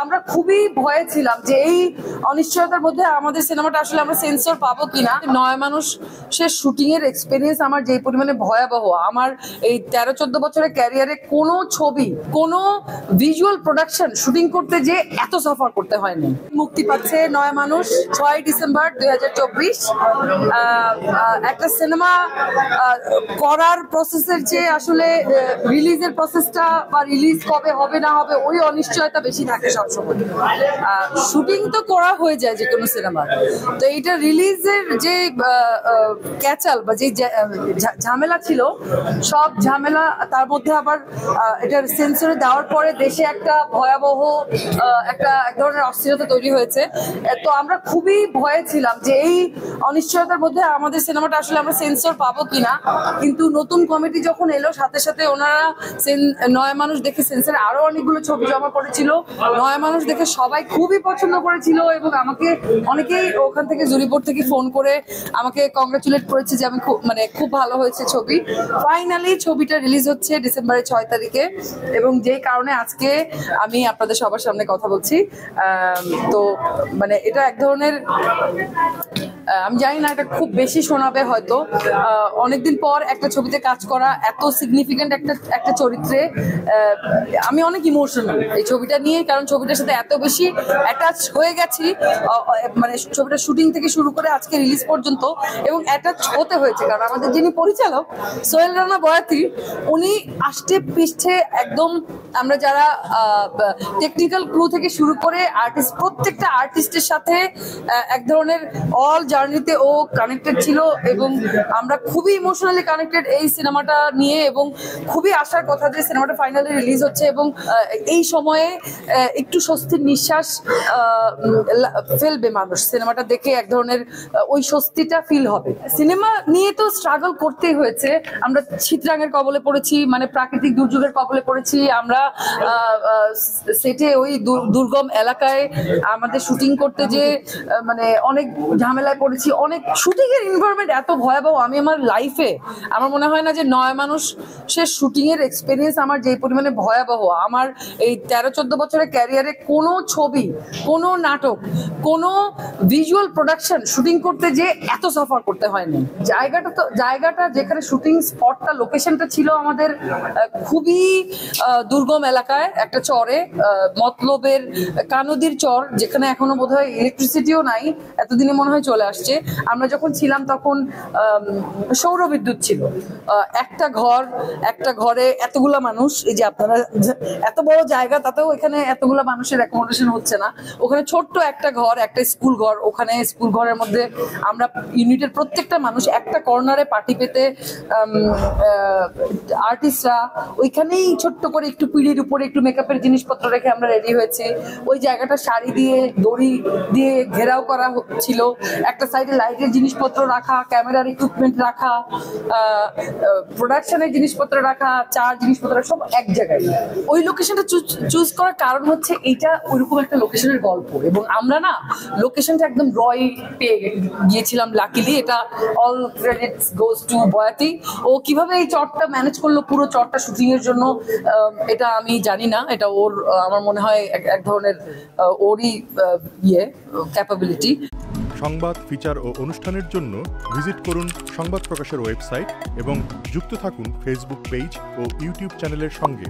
আমরা খুবই ভয়ে ছিলাম যে এই অনিশ্চয়তার মধ্যে আমাদের সিনেমাটা আসলে আমরা সেন্সর পাবো কিনা। নয় মানুষের শুটিং এর এক্সপেরিয়েন্স আমার যে পরিমাণে ভয়াবহ, আমার এই 13-14 বছরের ক্যারিয়ারে কোনো ছবি, কোনো ভিজুয়াল প্রোডাকশন শুটিং করতে যে এত সাফার করতে হয়নি। মুক্তি পাচ্ছে নয় মানুষ 6 ডিসেম্বর 2024। একটা সিনেমা করার প্রসেসের যে আসলে রিলিজের প্রসেসটা বা রিলিজ কবে হবে না হবে ওই অনিশ্চয়তা বেশি থাকে সবসময়। শুটিং তো করা হয়ে যায় যে কোনো সিনেমার, তো এইটা রিলিজের যে ক্যাচাল বা যে ঝামেলা ছিল, সব ঝামেলা তার মধ্যে আবার এটা সেন্সরে দেওয়ার পরে দেশে একটা ভয়াবহ এক ধরনের অস্থিরতা তৈরি হয়েছে। তো আমরা খুবই ভয়ে ছিলাম যে এই অনিশ্চয়তার মধ্যে আমাদের সিনেমাটা আসলে আমরা সেন্সর পাবো কিনা। কিন্তু নতুন কমিটি যখন এলো, সাথে সাথে ওনারা নয় মানুষ দেখে সেন্সরে আরো অনেকগুলো ছবি জমা পড়েছিল। নয় মানুষ দেখে সবাই খুবই পছন্দ করেছিল এবং আমাকে অনেকেই ওখান থেকে জুরিবোর্ড থেকে ফোন করে আমাকে কংগ্রাচুলেট করেছে যে আমি খুব ভালো হয়েছে ছবি। ফাইনালি ছবিটা রিলিজ হচ্ছে ডিসেম্বরের 6 তারিখে, এবং যেই কারণে আজকে আমি আপনাদের সবার সামনে কথা বলছি। তো এটা এক ধরনের, আমি জানি না এটা খুব বেশি শোনাবে হয়তো, অনেকদিন পর একটা ছবিতে কাজ করা, এত সিগনিফিকেন্ট একটা চরিত্রে আমি অনেক ইমোশনাল এই ছবিটা নিয়ে, কারণ ছবিটার সাথে এত বেশি অ্যাটাচ হয়ে গেছি, ছবিটা শুটিং থেকে শুরু করে আজকে রিলিজ পর্যন্ত, এবং অ্যাটাচ হতে হয়েছে কারণ আমাদের যিনি পরিচালক সোহেল রানা বয়াতি, উনি আষ্টে পৃষ্ঠে একদম, আমরা যারা টেকনিক্যাল ক্রু থেকে শুরু করে আর্টিস্ট, প্রত্যেকটা আর্টিস্টের সাথে এক ধরনের অল জার্নিতে ও কানেক্টেড ছিল, এবং আমরা খুবই ইমোশনালি কানেক্টেড এই সিনেমাটা নিয়ে, এবং খুবই আশার কথা যে সিনেমাটা ফাইনালি রিলিজ হচ্ছে, এবং এই সময়ে একটু স্বস্তির নিঃশ্বাস ফেলবে মানুষ সিনেমাটা দেখে, এক ধরনের ওই স্বস্তিটা ফিল হবে। সিনেমা নিয়ে তো স্ট্রাগল করতেই হয়েছে, আমরা শীতরাঙের কবলে পড়েছি, প্রাকৃতিক দুর্যোগের কবলে পড়েছি, আমরা সেটে ওই দুর্গম এলাকায় আমাদের শুটিং করতে যে অনেক ঝামেলায় পড়েছি, অনেক শুটিং এর এনভায়রনমেন্ট এত ভয়াবহ, আমি আমার লাইফে আমার মনে হয় না যে নয় মানুষের শুটিং এর এক্সপেরিয়েন্স আমার যে পরিমাণে ভয়াবহ, আমার এই 13-14 বছরের ক্যারিয়ারে কোনো ছবি, কোনো নাটক, কোনো ভিজুয়াল প্রোডাকশন শুটিং করতে যে এত সাফার করতে হয়নি। জায়গাটা যেখানে শুটিং স্পটটা, লোকেশনটা ছিল আমাদের খুবই দুর্গম এলাকায়, একটা চরে, মতলবের কানদীর চর, যেখানে এখনো বোধহয় ইলেকট্রিসিটিও নাই, এতদিনে মনে হয় চলে আসছে। আমরা যখন ছিলাম তখন সৌরবিদ্যুৎ ছিল, একটা ঘরে এতগুলা মানুষ, এই যে আপনারা এত বড় জায়গা তাতেও এখানে এতগুলা মানুষের অ্যাকোমোডেশন হচ্ছে না। ওখানে ছোট্ট একটা ঘর, একটা স্কুল ঘর, ওখানে স্কুল ঘরের মধ্যে আমরা ইউনিটের প্রত্যেকটা মানুষ একটা কর্নারে পার্টি পেতে, আর্টিস্টরা ওইখানেই ছোট্ট করে একটু পিড়ির উপরে একটু মেকআপের জিনিসপত্র রেখে আমরা রেডি হয়েছে। ওই জায়গাটা শাড়ি দিয়ে, দড়ি দিয়ে ঘেরাও করা ছিল, একটা সাইডে লাইটের জিনিসপত্র রাখা, ক্যামেরার ইকুইপমেন্ট রাখা, প্রোডাকশনের জিনিসপত্র রাখা, জিনিসপত্র সব এক জায়গায়। ওই লোকেশনটা চুজ করার কারণ হচ্ছে এইটা ওইরকম একটা লোকেশনের গল্প, এবং আমরা না লোকেশনটা একদম রয় পেয়ে গিয়েছিলাম লাকিলি। এটা অল ক্রেডিটস গোজ টু বয়াতি। ও কিভাবে এই চটটা ম্যানেজ করলো পুরো চটটা শুটিং এর জন্য, এটা আমি জানি না, এটা ওর, আমার মনে হয় এক ধরনের ওরই ক্যাপাবিলিটি। সংবাদ, ফিচার ও অনুষ্ঠানের জন্য ভিজিট করুন সংবাদ প্রকাশের ওয়েবসাইট এবং যুক্ত থাকুন ফেসবুক পেজ ও ইউটিউব চ্যানেলের সঙ্গে।